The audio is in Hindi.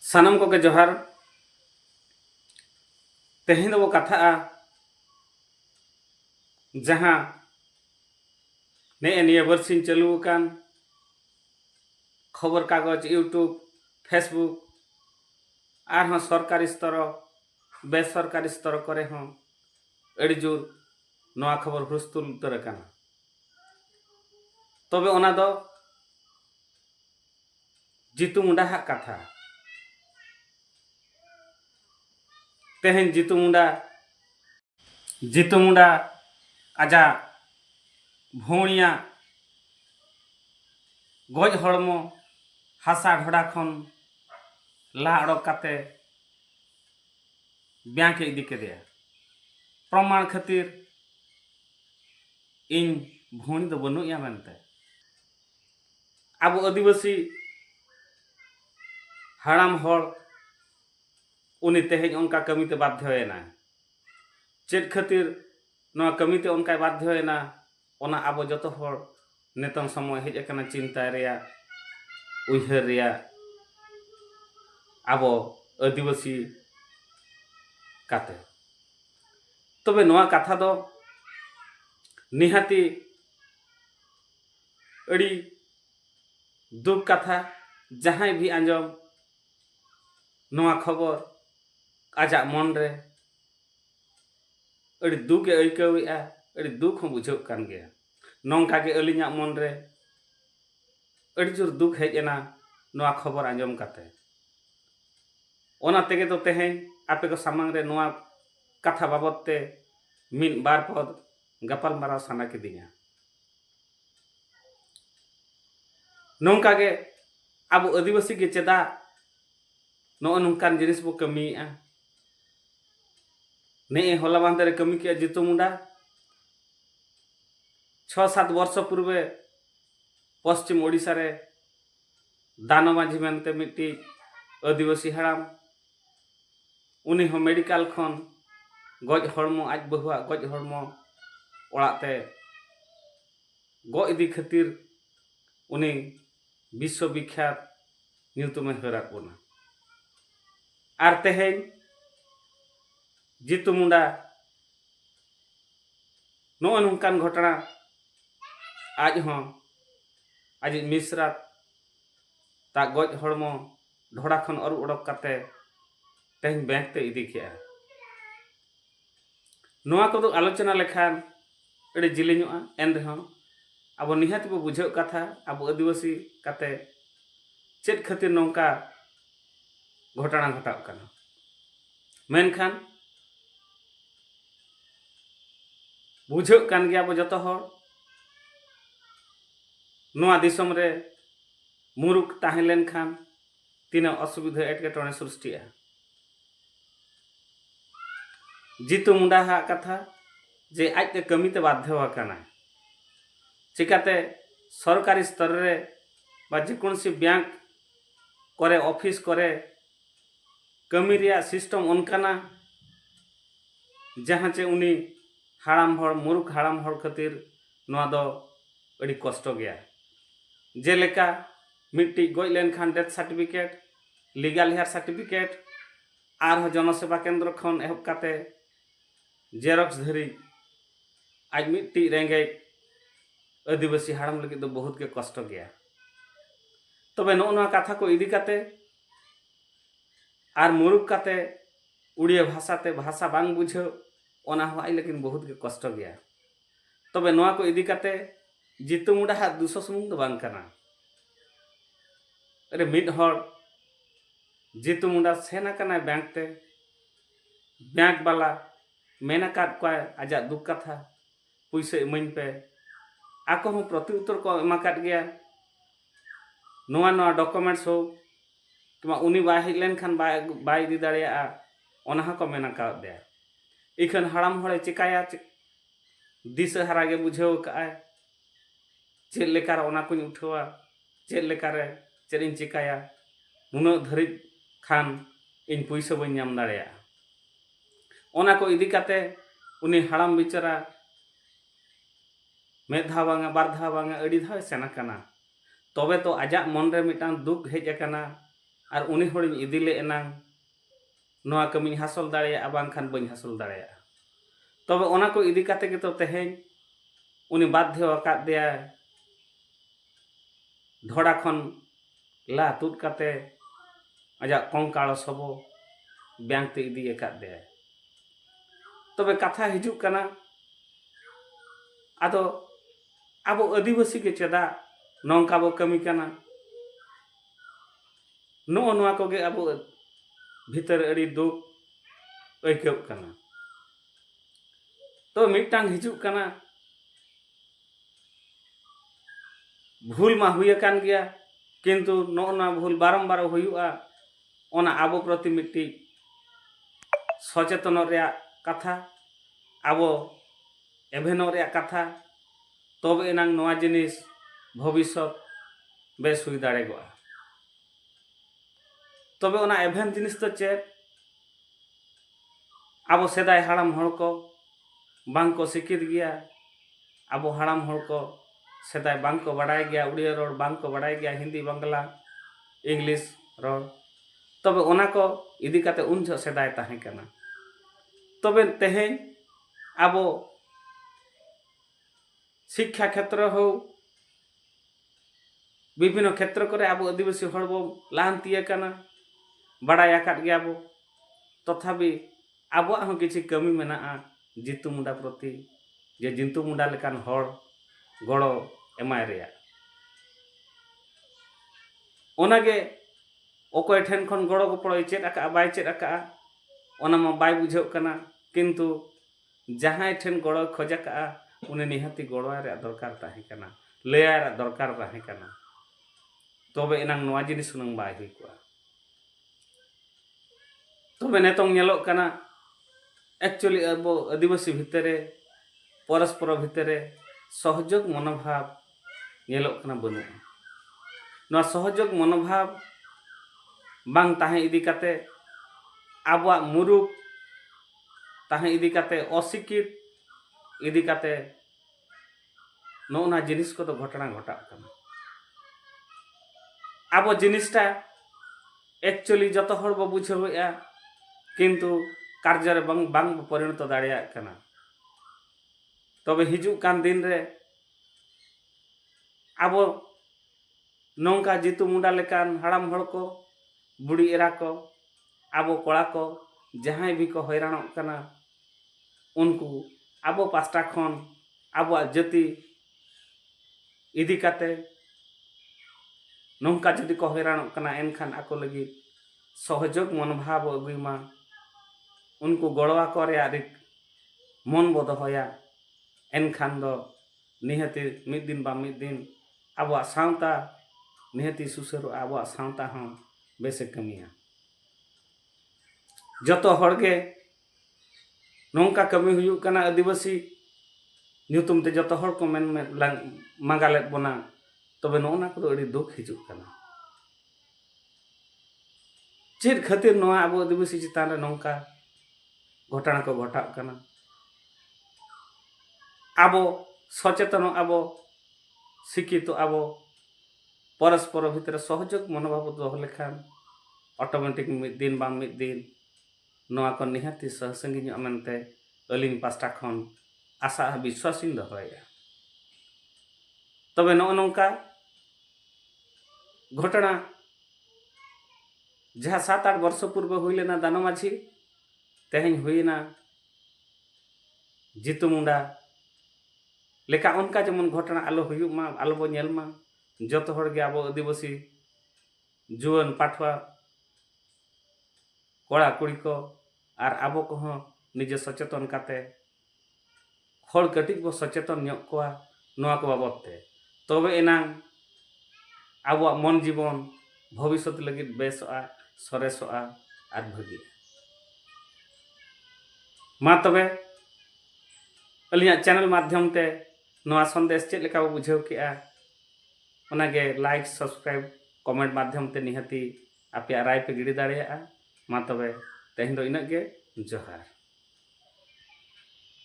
सानम को के जोहार तेहें दो कथा जहां ने निया बरसिन चालू कान खबर कागज यूट्यूब फेसबुक आर सरकारी स्तर बेसरकारी स्तर करे अड़ी जोर नवा खबर हुस्तुल उतर काना तबे ओना दो जीतू मुंडा हा कथा तेहें जीतू मुंडा आजा भौणिया गज हड़मो हासा ढोड़ा खन ला अड़क काते बैंक इदी केदिया प्रमाण खातिर इन भौणी दो बनुया मेनते अब आदिवासी हाड़ाम हड़ उनी तेहें उनका कमीते बाध्य होना चेद खातिर नवा कमीते उनका बाध्य होना ओना अब जतो हड़ नेतन समय हेज अकना चिंता रेया उइहर रेया अब आदिवासी काते तबे नवा कथा दो निहाती अड़ी दुख कथा जहां भी आंजम नवा खबर आजा मन रे अड़ी दुख ऐकवेआ अड़ी दुख हो बुझाव कान गया नौका के अलिया मन रे अड़ी जोर दुख हेजना नवा खबर आंजम काते ओना तेगे तो तेहें आपे को सामांग रे नवा कथा बाबत ते मिन बार पद गपाल माराव साना किदिया नौका के अब आदिवासी के चेदा नो नौकान जिनिस बो कमीया ने होला बांधे कमी किया जीतू मुंडा 6-7 वर्ष पूर्वे पश्चिम ओडिशा रे दानो माझी मेनते मिट्टी आदिवासी हाड़ाम उनी हो मेडिकल खन गज हड़मो आज बहुआ गज हड़मो ओड़ाते गो इदी खातिर उनी विश्व विख्यात ᱧᱩᱛᱩᱢᱮ हराक बोना आर तेहें जीतू मुंडा नो नौकान घटना आज मिश्रा ता गज हड़मो ढोड़ा खन अरु उड़क काते तेहें बैंक ते इदी किया नोआ को तो आलोचना लेखान अड़ी जिलिङोआ एन रहो अब निहाती बो बुझाव कथा अब आदिवासी काते चेद खातिर नौका घटना घटाव काना मेनखान बुझाव कान गया बो जतो हर नोआ दिसम रे मुरुक ताहें लेनखान तीना असुविधा एटकेटणे सृष्टिया जीतू मुंडा हा कथा जे आजते कमीते बाध्य होकाना चिकाते सरकारी स्तर रे बा जेकोनसी बैंक करे ऑफिस करे कमी रिया सिस्टम उनकाना जहां चे उनी हाड़ाम हड़ मुरुख हाड़ाम हड़ खातिर नोआ दो अड़ी कष्ट गया जेलेका मिट्टी गज लेनखान death certificate legal heir certificate आर जनसेवा केंद्र खन एहब काते जेरक्स धरी आज मिट्टी रेंगे आदिवासी हाड़ाम लगी तो बहुत के कष्ट गया तबे नोआ कथा को इदी काते आर मुरुख काते उड़िया भाषाते भाषा बांग बुझाव ओना हो आई लेकिन बहुत के कष्ट गया तबे नोआ को इदी काते जीतू मुंडा हा दुसो सुमुंग दो बांग काना अरे मिड हड़ जीतू मुंडा सेना काना बैंक ते बैंक वाला मेना काट को आजा दुख कथा पैसा इमाइन पे आको हम प्रत्युत्तर को एमा काट गया नोआ नोआ डॉक्यूमेंट्स हो कि उनी बाय हेज लेनखान बाय इदी दाड़िया ओना हा को मेना का दे इखन हाड़ाम हड़े चिकाया दिशा हारा गे बुझाव काय चेद लेकार ओना कोनी उठावा चेद लेकारे चेद इन चिकाया नुना धरि खान इन पैसा बन नाम दाड़िया ओना को इदी काते उनी हाड़ाम बिचारा मेद धाव बांगा बार धाव बांगा अड़ी धाव सेना काना तबे तो आजा मन रे मिटान दुख हेज अकाना আর উনি হড়িᱧ ইদি লে এনাং नोआ कमी हासिल दाड़ेया बांखान बई हासिल दाड़ेया तबे ओना को इदी काते के तो तेहेñ उनी बाध्य आकादेया धोड़ा खन ला तुद काते आजा कंकाल सबो बैंक ते इदी आकादेया तबे कथा हिजुक कना आदो आबो आदिवासी के चेदा नौका बो कमी कना नो नोआ को गे आबो भीतर अड़ी दुख ऐकव कना तो मिटांग हिजुक कना भूल मा हुई कान गया किंतु नोना भूल बारंबार हुआ ओना आबो प्रति मिट्टी सचेतन रे कथा आबो एभेनो रे कथा तब एनांग नोआ जिनिस भविष्य बेस हुई दाड़े गो तबे ओना एभेन जिनिस तो चेत आबो सेदाय हाड़ाम हड़ को बांग को शिक्षित गया आबो हाड़ाम हड़ को सेदाय बांग को बड़ाय गया उड़िया रोड बांग को बड़ाय गया हिंदी बांग्ला इंग्लिश रोड तबे ओना को इदी काते उन जो सेदाय ताहें कना तबे तेहेñ आबो शिक्षा क्षेत्र हो विभिन्न क्षेत्र करे आबो आदिवासी हड़ बो लाहांतिया कना बड़ाय आकाद गया बो तथापि आबो हूँ किसी कमी मेना जितु मुंडा प्रति जे जितु मुंडा लेकान हड़ गड़ो एमाय रेया ओनागे ओकोय ठेन खन गड़ो गपड़ो चेद आका बाय चेद आका ओना मा बाय बुझाव कना किंतु जहां ठेन गड़ो खोज आका उनी निहाती गड़ो रे दरकार ताहे कना लया रे दरकार ताहे कना तबे एनांग नोआ जिनिस नंग बाय हुई को तबे नेतों नेलोक कना एक्चुअली अब आदिवासी भितरे परस्पर भितरे सहयोग मनोभाव नेलोक कना बनु नोआ सहयोग मनोभाव बांग ताहे इदी काते आबवा मुरुक ताहे इदी काते अशिक्षित इदी काते नोना जिनिस को तो घटना घटा कना आबो जिनिसटा एक्चुअली जत हड़ बो बुझेया किंतु कार्य रे बांग बांग परिणत दाड़ेया कना तबे हिजुक कान दिन रे आबो नौका जितु मुंडा लेकान हाड़ाम हड़ को बुढ़ी एरा को आबो कोड़ा को जहां भी को हैरानों कना उनको आबो पास्टा खन आबो जाति इदी काते नौका जदि को हैरानों कना एनखान आको लगी सहयोग मनोभाव अगुमा उनको गड़वा को मन बो दोहया एनखान दो निहती मिद दिन बा मिद दिन आबो सावता निहती सुसरो आबो सावता हों बेसे कमिया जतो हड़गे नौका कमी हुयुक कना आदिवासी ᱧᱩᱛᱩᱢ ᱛᱮ जतो हड़ को मेन मांगालेत बना तबे नोना को अड़ी दुख हिजुक कना चेद खातिर नोआ आबो आदिवासी चितान रे नौका घटना को घटा कना आबो सचेतन आबो शिक्षित आबो परस्पर भितर सहयोग मनोभाव दोह लेखान ऑटोमेटिक मिद दिन बा मिद दिन नोआ को निहाती सहसंगी मेनते अलिंग पास्टा खन आशा विश्वास दोहया तबे नौ नौका घटना जहाँ 7-8 वर्ष पूर्व हुई लेना दानो माझी तेहेñ हुईना जितु मुंडा लेका उनका जमन घटना आलो हुयुक मा आलो बो नेल मा जतो हड़ गे आबो आदिवासी जुवन पाठवा कोड़ा कुड़ी को आर आबो को निजे सचेतन काते हड़ कटिक बो सचेतन ᱧᱚᱜ कोआ नोआ को बाबत ते तबे एनांग आबो मन जीवन भविष्य लगी बेसआ सरेसआ आर भागी मा तबे अलिया चैनल माध्यम ते नोआ संदेश चेद लेका बो बुझाव केआ ओनागे लाइक सब्सक्राइब कमेंट माध्यम ते निहाती आपे राय पे गिड़ी दाड़ेया मा तबे तेहेñ दो इना गे जोहार।